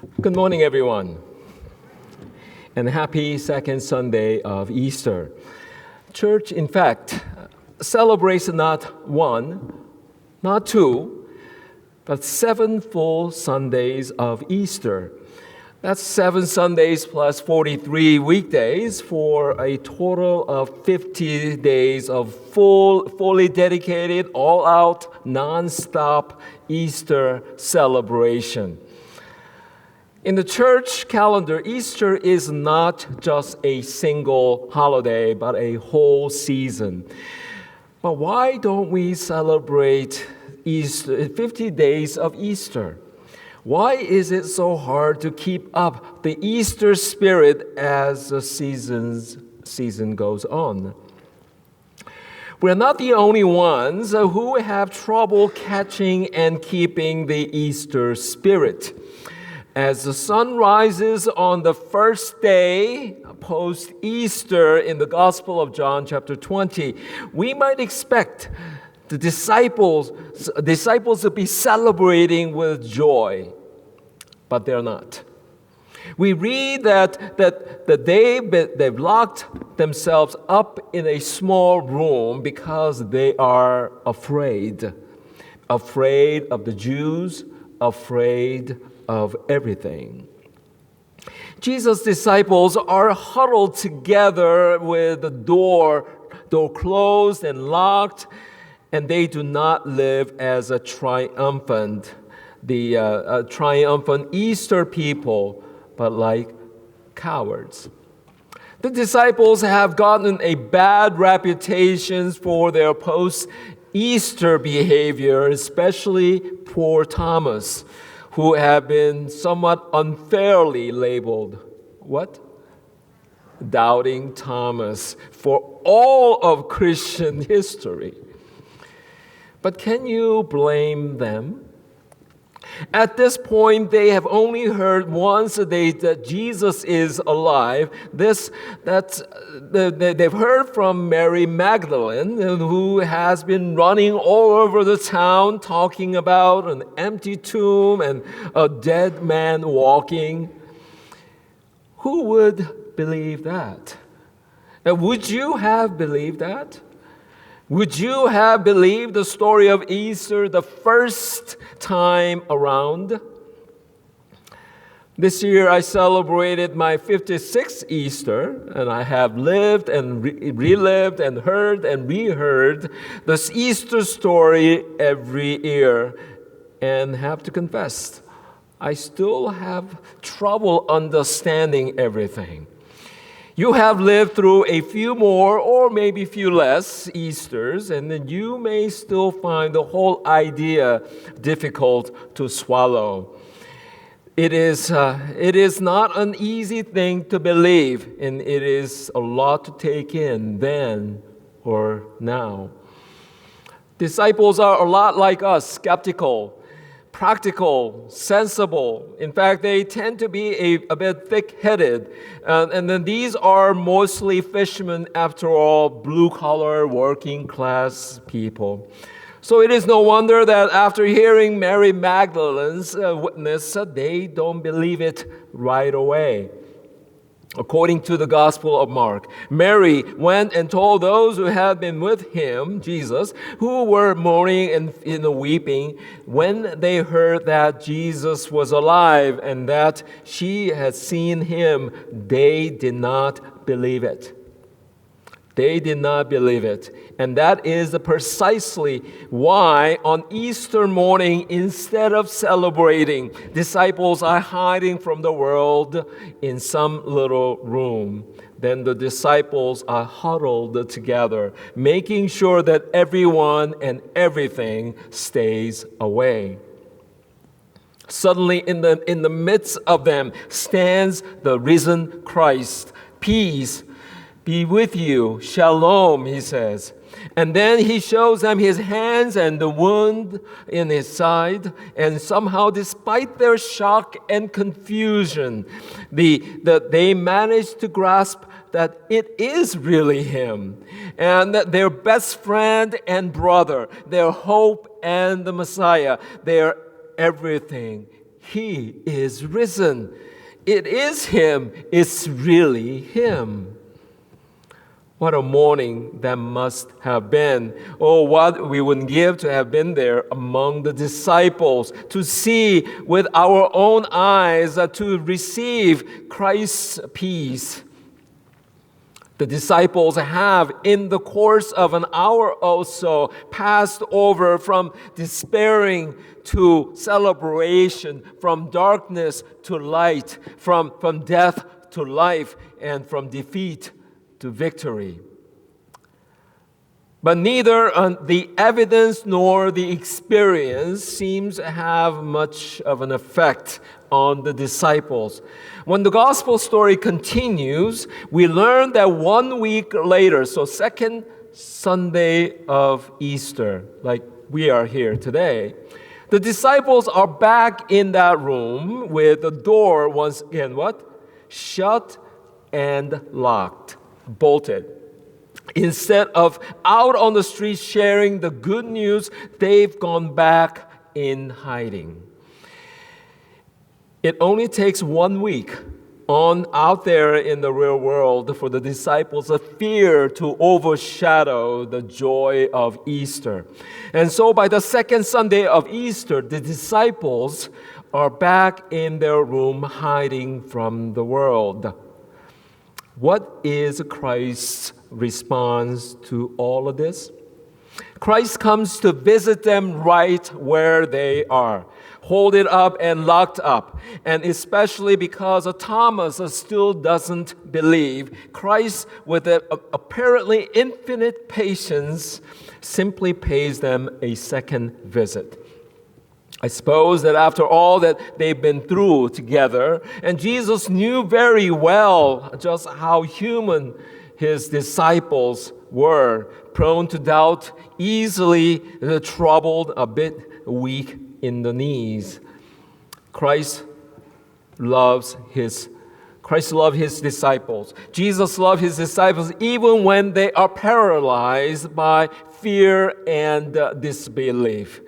Good morning, everyone, and happy second Sunday of Easter. Church, in fact, celebrates not one, not two, but 7 full Sundays of Easter. That's 7 Sundays plus 43 weekdays for a total of 50 days of fully dedicated, all-out, non-stop Easter celebration. In the church calendar, Easter is not just a single holiday, but a whole season. But why don't we celebrate Easter, 50 days of Easter? Why is it so hard to keep up the Easter spirit as the season goes on? We're not the only ones who have trouble catching and keeping the Easter spirit. As the sun rises on the first day post-Easter in the Gospel of John chapter 20, we might expect the disciples to be celebrating with joy, but they're not. We read that they've locked themselves up in a small room because they are afraid of the Jews, afraid of everything. Jesus' disciples are huddled together with the door closed and locked, and they do not live as a triumphant Easter people, but like cowards. The disciples have gotten a bad reputation for their post-Easter behavior, especially poor Thomas, who have been somewhat unfairly labeled, what? Doubting Thomas for all of Christian history. But can you blame them? At this point, they have only heard once a day that Jesus is alive. They've heard from Mary Magdalene, who has been running all over the town talking about an empty tomb and a dead man walking. Who would believe that? Would you have believed that? Would you have believed the story of Easter the first time around? This year I celebrated my 56th Easter, and I have lived and relived and heard and reheard this Easter story every year, and have to confess, I still have trouble understanding everything. You have lived through a few more or maybe a few less Easters, and then you may still find the whole idea difficult to swallow. It is not an easy thing to believe, and it is a lot to take in then or now. Disciples are a lot like us, skeptical, practical, sensible. In fact, they tend to be a bit thick-headed. And then these are mostly fishermen, after all, blue-collar, working-class people. So it is no wonder that after hearing Mary Magdalene's witness, they don't believe it right away. According to the Gospel of Mark, Mary went and told those who had been with him, Jesus, who were mourning and weeping, when they heard that Jesus was alive and that she had seen him, they did not believe it. They did not believe it. And that is precisely why on Easter morning, instead of celebrating, disciples are hiding from the world in some little room. Then the disciples are huddled together, making sure that everyone and everything stays away. Suddenly, in the midst of them stands the risen Christ. Peace be with you. Shalom, he says. And then he shows them his hands and the wound in his side. And somehow, despite their shock and confusion, they manage to grasp that it is really him. And that their best friend and brother, their hope and the Messiah, their everything. He is risen. It is Him. It's really Him. What a morning that must have been. Oh, what we would give to have been there among the disciples, to see with our own eyes, to receive Christ's peace. The disciples have, in the course of an hour or so, passed over from despairing to celebration, from darkness to light, from death to life, and from defeat to victory. But neither the evidence nor the experience seems to have much of an effect on the disciples. When the gospel story continues, we learn that 1 week later, so second Sunday of Easter, like we are here today, the disciples are back in that room with the door once again, what? Shut and locked, bolted. Instead of out on the street sharing the good news, they've gone back in hiding. It only takes 1 week out there in the real world for the disciples of fear to overshadow the joy of Easter. And so by the second Sunday of Easter, the disciples are back in their room hiding from the world. What is Christ's response to all of this? Christ comes to visit them right where they are, hold it up and locked up. And especially because Thomas still doesn't believe, Christ, with an apparently infinite patience, simply pays them a second visit. I suppose that after all that they've been through together, and Jesus knew very well just how human his disciples were, prone to doubt, easily troubled, a bit weak in the knees. Christ loved his disciples. Jesus loved his disciples even when they are paralyzed by fear and disbelief.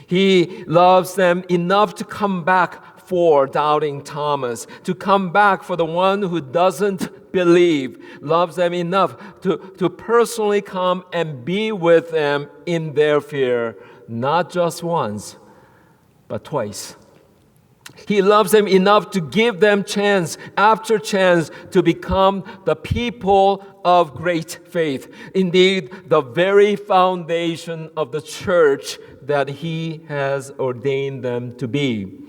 He loves them enough to come back for doubting Thomas, to come back for the one who doesn't believe, loves them enough to personally come and be with them in their fear, not just once, but twice. He loves them enough to give them chance after chance to become the people of great faith. Indeed, the very foundation of the church that He has ordained them to be.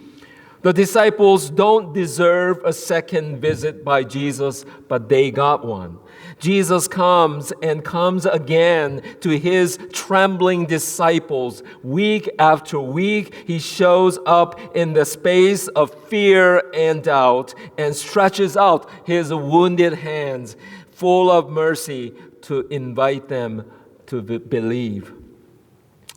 The disciples don't deserve a second visit by Jesus, but they got one. Jesus comes and comes again to His trembling disciples. Week after week, He shows up in the space of fear and doubt and stretches out His wounded hands, full of mercy, to invite them to believe.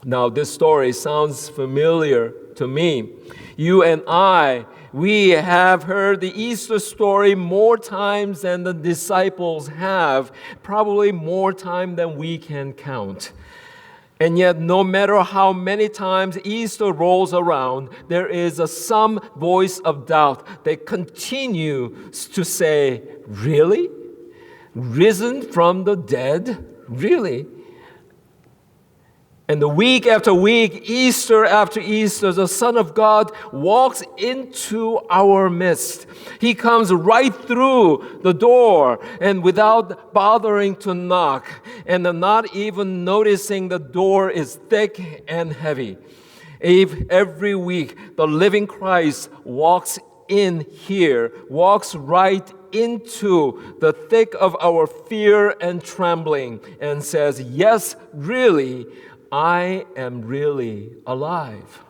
Now, this story sounds familiar to me. You and I, we have heard the Easter story more times than the disciples have, probably more time than we can count. And yet, no matter how many times Easter rolls around, there is some voice of doubt that continues to say, really? Risen from the dead? Really? And the week after week, Easter after Easter, the Son of God walks into our midst. He comes right through the door and without bothering to knock and not even noticing the door is thick and heavy. Every week, the living Christ walks in here, walks right into the thick of our fear and trembling and says, yes, really, I am really alive.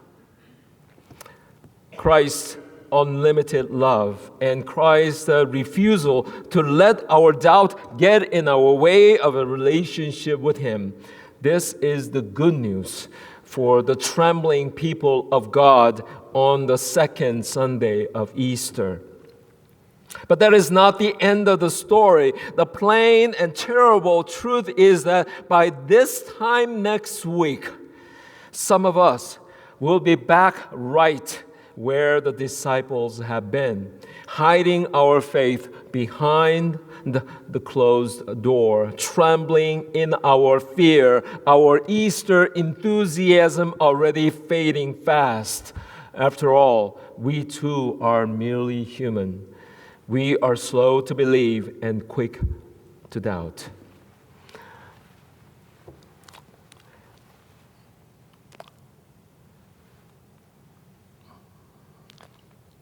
Christ's unlimited love and Christ's refusal to let our doubt get in our way of a relationship with Him. This is the good news for the trembling people of God on the second Sunday of Easter. But that is not the end of the story. The plain and terrible truth is that by this time next week, some of us will be back right where the disciples have been, hiding our faith behind the closed door, trembling in our fear, our Easter enthusiasm already fading fast. After all, we too are merely human. We are slow to believe and quick to doubt.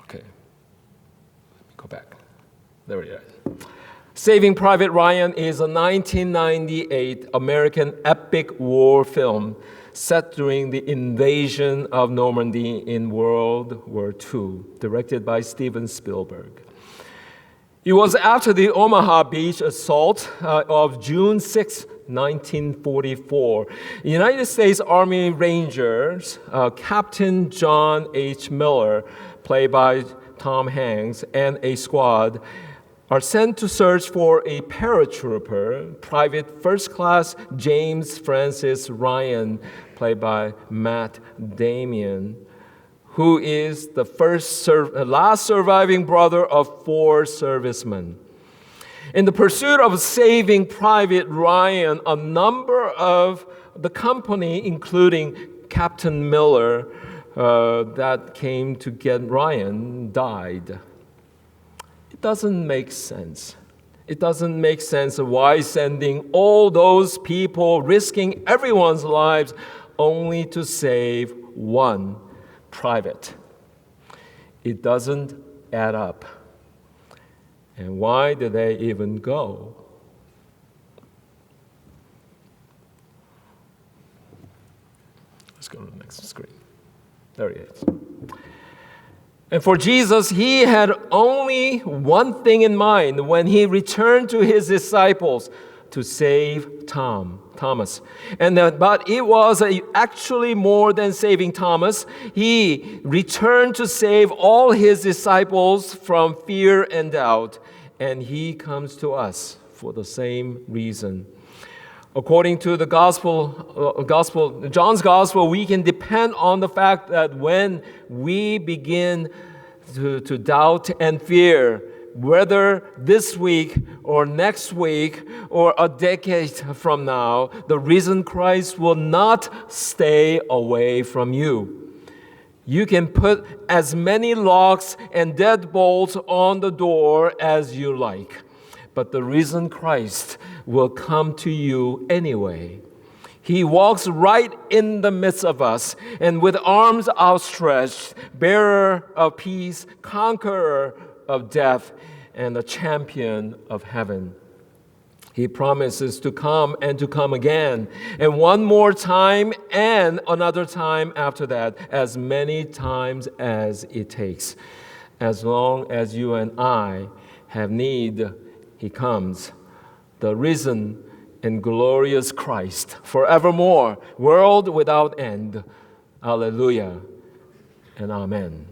Okay, let me go back. There we are. Saving Private Ryan is a 1998 American epic war film set during the invasion of Normandy in World War II, directed by Steven Spielberg. It was after the Omaha Beach assault of June 6, 1944. United States Army Rangers, Captain John H. Miller, played by Tom Hanks, and a squad are sent to search for a paratrooper, Private First Class James Francis Ryan, played by Matt Damon, who is the last surviving brother of 4 servicemen. In the pursuit of saving Private Ryan, a number of the company, including Captain Miller, that came to get Ryan, died. It doesn't make sense. It doesn't make sense of why sending all those people, risking everyone's lives, only to save one private. It doesn't add up. And why did they even go? Let's go to the next screen. There he is. And for Jesus, he had only one thing in mind when he returned to his disciples: to save Thomas. But it was actually more than saving Thomas. He returned to save all his disciples from fear and doubt. And he comes to us for the same reason. According to the John's Gospel, we can depend on the fact that when we begin to doubt and fear, whether this week or next week or a decade from now, the risen Christ will not stay away from you. You can put as many locks and deadbolts on the door as you like, but the risen Christ will come to you anyway. He walks right in the midst of us, and with arms outstretched, bearer of peace, conqueror of death, and the champion of heaven. He promises to come and to come again, and one more time and another time after that, as many times as it takes. As long as you and I have need, he comes, the risen and glorious Christ, forevermore, world without end. Alleluia and amen.